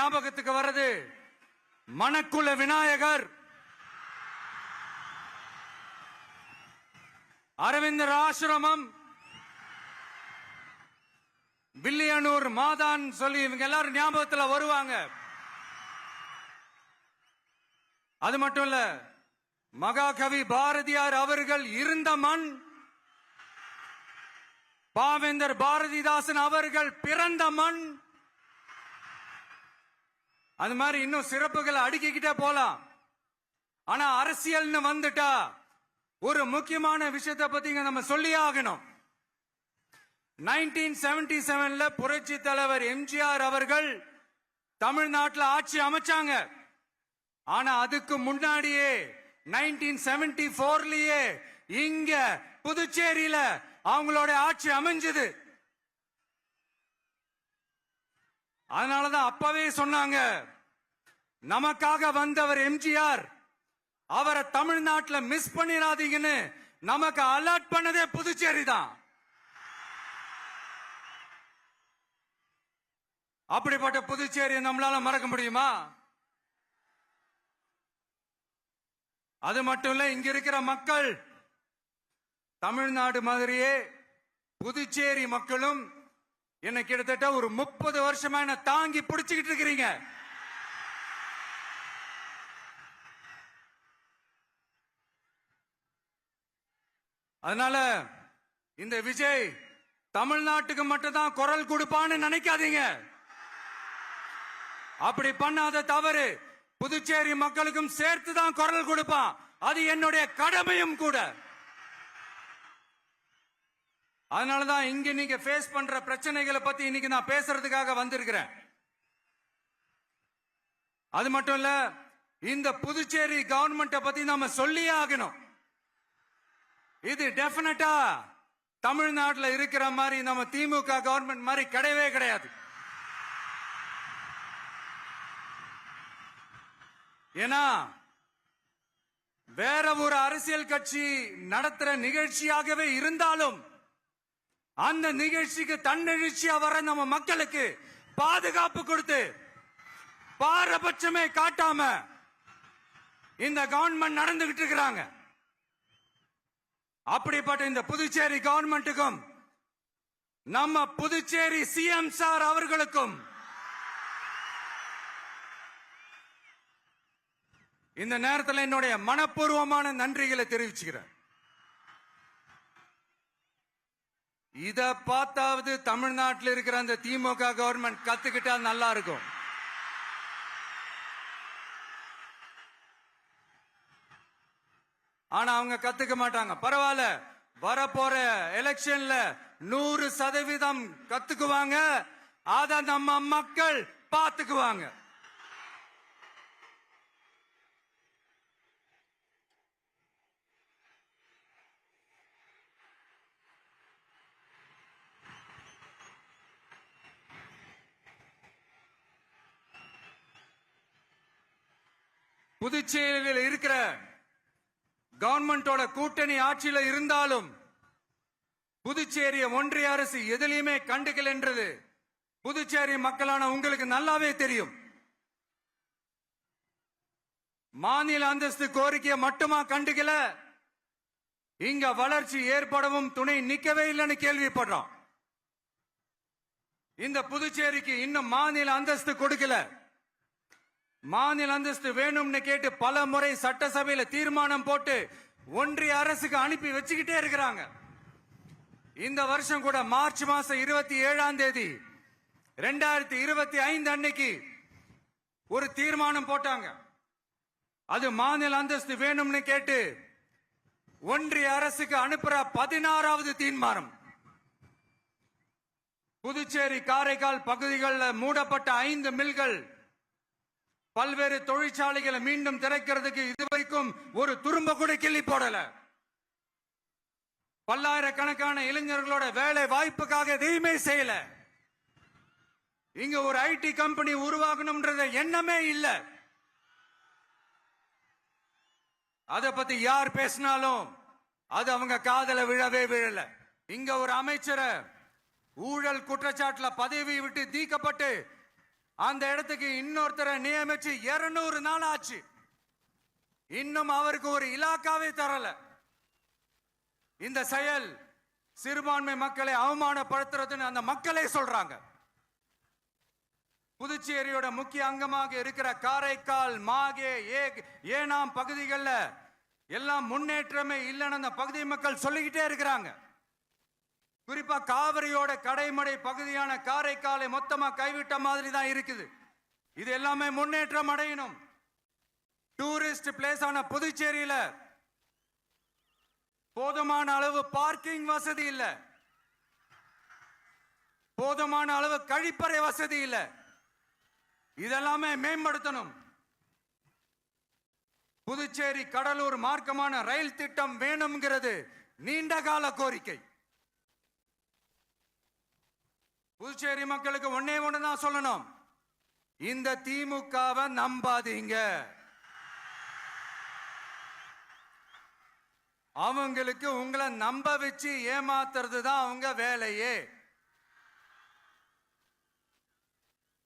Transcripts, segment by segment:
ஞாபகத்துக்கு வர்றது மணக்குள விநாயகர், அரவிந்தர் ஆசிரமம், வில்லியனூர் மாதான் சொல்லி இவங்க எல்லாரும் ஞாபகத்துல வருவாங்க. அது மட்டும் இல்ல, மகாகவி பாரதியார் அவர்கள் இருந்த மண், பாவேந்தர் பாரதிதாசன் அவர்கள் பிறந்த மண். அது மாதிரி இன்னும் சிறப்புகளை அடுக்கிக்கிட்டே போலாம். ஆனா அரசியல்னு வந்துட்டா ஒரு முக்கியமான விஷயத்தை பத்தி நம்ம சொல்லி ஆகணும். 1977ல புரட்சி தலைவர் எம்ஜிஆர் அவர்கள் தமிழ்நாட்டில் ஆட்சி அமைச்சாங்க. ஆனா அதுக்கு முன்னாடியே 1974லயே இங்க புதுச்சேரியில அவங்களோட ஆட்சி அமைஞ்சது. அதனாலதான் அப்பவே சொன்னாங்க, நமக்காக வந்தவர் எம்ஜிஆர், அவரை தமிழ்நாட்டில் மிஸ் பண்ணிடாதீங்கன்னு நமக்கு அலர்ட் பண்ணதே புதுச்சேரி தான். அப்படிப்பட்ட புதுச்சேரியை நம்மளால மறக்க முடியுமா? அது மட்டும் இல்ல, இங்க இருக்கிற மக்கள் தமிழ்நாடு மாதிரியே புதுச்சேரி மக்களும் என்ன கிட்டத்தட்ட ஒரு 30 வருஷமா என்ன தாங்கி பிடிச்சுக்கிட்டு இருக்கிறீங்க. அதனால இந்த விஜய் தமிழ்நாட்டுக்கு மட்டும்தான் குரல் கொடுப்பான்னு நினைக்காதீங்க. அப்படி பண்ணாத தவறு புதுச்சேரி மக்களுக்கும் சேர்த்து தான் குரல் கொடுப்பான். அது என்னுடைய கடமையும் கூட. அதனாலதான் இங்க நீங்க ஃபேஸ் பண்ற பிரச்சனைகளை பத்தி இன்னைக்கு நான் பேசுறதுக்காக வந்திருக்கிறேன். அது மட்டும் இல்ல, இந்த புதுச்சேரி கவர்மெண்ட்டை பத்தி நாம சொல்லியே ஆகணும். இது டெஃபினட்டா தமிழ்நாட்டில் இருக்கிற மாதிரி நம்ம திமுக கவர்மெண்ட் மாதிரி கிடையவே கிடையாது. ஏன்னா வேற ஒரு அரசியல் கட்சி நடத்துற நிகழ்ச்சியாகவே இருந்தாலும் அந்த நிகழ்ச்சிக்கு தன்னெழுச்சியா வர நம்ம மக்களுக்கு பாதுகாப்பு கொடுத்து பாரபட்சமே காட்டாம இந்த கவர்மெண்ட் நடந்துகிட்டு இருக்கிறாங்க. அப்படிப்பட்ட இந்த புதுச்சேரி கவர்மெண்ட்டுக்கும் நம்ம புதுச்சேரி சிஎம் சார் அவர்களுக்கும் இந்த நேரத்தில் என்னுடைய மனப்பூர்வமான நன்றிகளை தெரிவிச்சுக்கிறேன். இத பார்த்தாவது தமிழ்நாட்டில் இருக்கிற அந்த திமுக கவர்மெண்ட் கத்துக்கிட்டா நல்லா இருக்கும். ஆனா அவங்க கத்துக்க மாட்டாங்க. பரவாயில்ல, வரப்போற எலெக்ஷன்ல 100% கத்துக்குவாங்க. அத நம்ம மக்கள் பார்த்துக்குவாங்க. புதுச்சேரியில் இருக்கிற கவர்மெண்டோட கூட்டணி ஆட்சியில இருந்தாலும் புதுச்சேரிய ஒன்றிய அரசு எதிலையுமே கண்டுக்கல என்றது புதுச்சேரி மக்களான உங்களுக்கு நல்லாவே தெரியும். மாநில அந்தஸ்து கோரிக்கையை மட்டுமா கண்டுக்கல, இங்க வளர்ச்சி ஏற்படவும் துணை நிக்கவே இல்லைன்னு கேள்விப்படுறோம். இந்த புதுச்சேரிக்கு இன்னும் மாநில அந்தஸ்து கொடுக்கல. மாநில அந்தஸ்து வேணும்னு கேட்டு பல முறை சட்டசபையில தீர்மானம் போட்டு ஒன்றிய அரசுக்கு அனுப்பி வச்சுக்கிட்டே இருக்கிறாங்க. இந்த வருஷம் கூட மார்ச் மாசம் 27ஆம் தேதி 2025 அன்னைக்கு ஒரு தீர்மானம் போட்டாங்க. அது மாநில அந்தஸ்து வேணும்னு கேட்டு ஒன்றிய அரசுக்கு அனுப்புற 16வது தீர்மானம். புதுச்சேரி காரைக்கால் பகுதிகளில் மூடப்பட்ட 5 மில்கள், பல்வேறு தொழிற்சாலைகளை மீண்டும் திறக்கிறதுக்கு இதுவரைக்கும் ஒரு துரும்ப கூட கிள்ளி போடல. பல்லாயிரக்கணக்கான இளைஞர்களோட வேலை வாய்ப்புக்காக எதையுமே செய்யல. இங்க ஒரு ஐடி கம்பெனி உருவாகணும்ன்றது எண்ணமே இல்ல. அத பத்தி யார் பேசினாலும் அது அவங்க காதல விழவே விழல. இங்க ஒரு அமைச்சரை ஊழல் குற்றச்சாட்டுல பதவி விட்டு நீக்கப்பட்டு அந்த இடத்துக்கு இன்னொருத்தரை நியமிச்சு 200 நாள் ஆச்சு. இன்னும் அவருக்கு ஒரு இலாக்காவே தரல. இந்த செயல் சிறுபான்மை மக்களை அவமானப்படுத்துறதுன்னு அந்த மக்களே சொல்றாங்க. புதுச்சேரியோட முக்கிய அங்கமாக இருக்கிற காரைக்கால், மாகே, ஏனாம் பகுதிகளில் எல்லாம் முன்னேற்றமே இல்லைன்னு அந்த பகுதி மக்கள் சொல்லிக்கிட்டே இருக்கிறாங்க. குறிப்பா காவிரியோட கடைமடை பகுதியான காரைக்காலை மொத்தமா கைவிட்ட மாதிரி தான் இருக்குது. இது எல்லாமே முன்னேற்றம் அடையணும். டூரிஸ்ட் பிளேஸ் ஆன புதுச்சேரியில போதுமான அளவு பார்க்கிங் வசதி இல்ல, போதுமான அளவு கழிப்பறை வசதி இல்ல. இதெல்லாமே மேம்படுத்தணும். புதுச்சேரி கடலூர் மார்க்கமான ரயில் திட்டம் வேணும்ங்கிறது நீண்ட கால கோரிக்கை. புதுச்சேரி மக்களுக்கு ஒன்னே ஒண்ணுதான் சொல்லணும், இந்த திமுகவை நம்பாதீங்க. அவங்களுக்கு உங்களை நம்ப வச்சு ஏமாத்துறது தான் அவங்க வேலையே.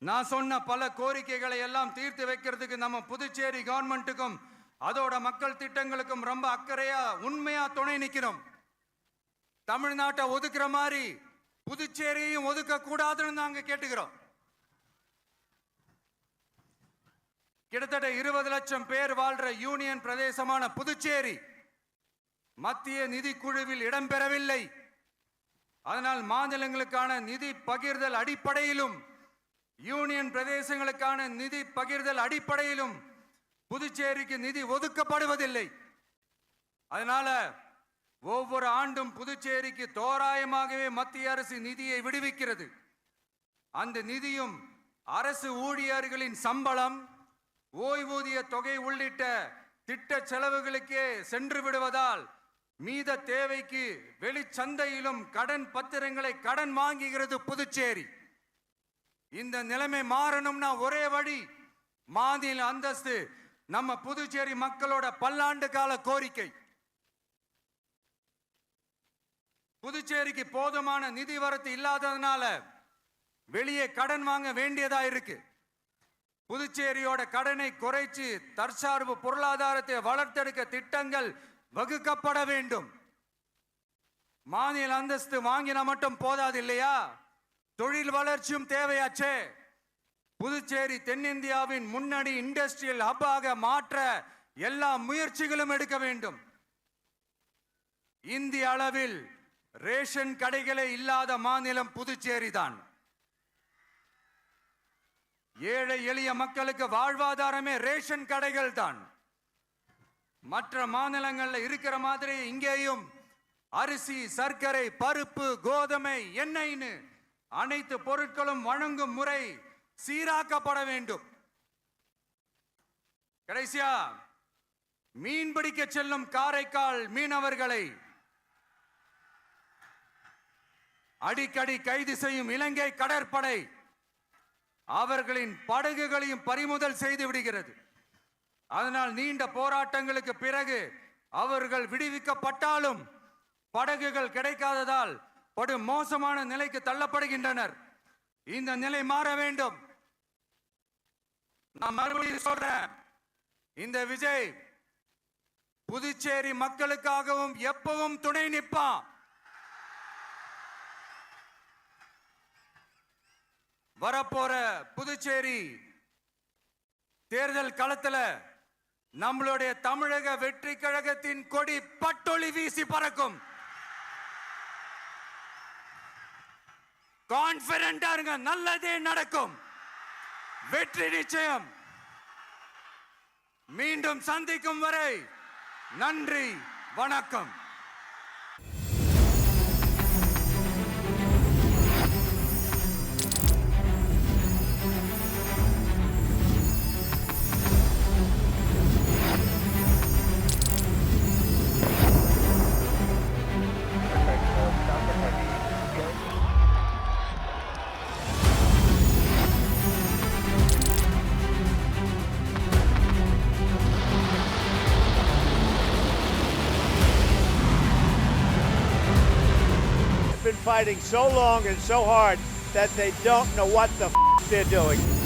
நான் சொன்ன பல கோரிக்கைகளை எல்லாம் தீர்த்து வைக்கிறதுக்கு நம்ம புதுச்சேரி கவர்மெண்ட்டுக்கும் அதோட மக்கள் திட்டங்களுக்கும் ரொம்ப அக்கறையா உண்மையா துணை நிற்கிறோம். தமிழ்நாட்டை ஒதுக்குற மாதிரி புதுச்சேரியும் ஒதுக்க கூடாதுன்னு நாங்க கேட்டுக்கிறோம். கிட்டத்தட்ட 20 லட்சம் பேர் வாழ்ற யூனியன் பிரதேசமான புதுச்சேரி மத்திய நிதி குழுவில் இடம்பெறவில்லை. அதனால் மாநிலங்களுக்கான நிதி பகிர்தல் அடிப்படையிலும் யூனியன் பிரதேசங்களுக்கான நிதி பகிர்தல் அடிப்படையிலும் புதுச்சேரிக்கு நிதி ஒதுக்கப்படுவதில்லை. அதனால ஒவ்வொரு ஆண்டும் புதுச்சேரிக்கு தோராயமாகவே மத்திய அரசு நிதியை விடுவிக்கிறது. அந்த நிதியும் அரசு ஊழியர்களின் சம்பளம், ஓய்வூதிய தொகை உள்ளிட்ட திட்ட செலவுகளுக்கே சென்று விடுவதால் மீத தேவைக்கு வெளிச்சந்தையிலும் கடன் பத்திரங்களை கடன் வாங்குகிறது புதுச்சேரி. இந்த நிலைமை மாறணும்னா ஒரே வழி, மாநில அந்தஸ்து நம்ம புதுச்சேரி மக்களோட பல்லாண்டு கால கோரிக்கை. புதுச்சேரிக்கு போதுமான நிதி வரத்து இல்லாததுனால வெளியே கடன் வாங்க வேண்டியதா இருக்கு. புதுச்சேரியோட கடனை குறைச்சு தற்சார்பு பொருளாதாரத்தை வளர்த்தெடுக்க திட்டங்கள் வகுக்கப்பட வேண்டும். மாநில அந்தஸ்து வாங்கினா மட்டும் போதாது இல்லையா, தொழில் வளர்ச்சியும் தேவையாச்சே. புதுச்சேரி தென்னிந்தியாவின் முன்னணி இண்டஸ்ட்ரியல் ஹப்பாக மாற்ற எல்லா முயற்சிகளும் எடுக்க வேண்டும். இந்திய அளவில் ரேஷன் கடைகளே இல்லாத மாநிலம் புதுச்சேரி தான். ஏழை எளிய மக்களுக்கு வாழ்வாதாரமே ரேஷன் கடைகள் தான். மற்ற மாநிலங்கள்ல இருக்கிற மாதிரி இங்கேயும் அரிசி, சர்க்கரை, பருப்பு, கோதுமை, எண்ணெய்னு அனைத்து பொருட்களும் வழங்கும் முறை சீராக்கப்பட வேண்டும். கடைசியா மீன் பிடிக்க செல்லும் காரைக்கால் மீனவர்களை அடிக்கடி கைது செய்யும் இலங்கை கடற்படை அவர்களின் படகுகளையும் பறிமுதல் செய்து விடுகிறது. அதனால் நீண்ட போராட்டங்களுக்கு பிறகு அவர்கள் விடுவிக்கப்பட்டாலும் படகுகள் கிடைக்காததால் படு மோசமான நிலைக்கு தள்ளப்படுகின்றனர். இந்த நிலை மாற வேண்டும். நான் மறுபடியும் சொல்றேன், இந்த விஜய் புதுச்சேரி மக்களுக்காகவும் எப்பவும் துணை நிற்பான். வரப்போற புதுச்சேரி தேர்தல் களத்துல நம்மளுடைய தமிழக வெற்றி கழகத்தின் கொடி பட்டொளி வீசி பறக்கும். கான்பிடென்டா இருங்க, நல்லதே நடக்கும், வெற்றி நிச்சயம். மீண்டும் சந்திக்கும் வரை நன்றி, வணக்கம். Been fighting so long and so hard that they don't know what the they're doing.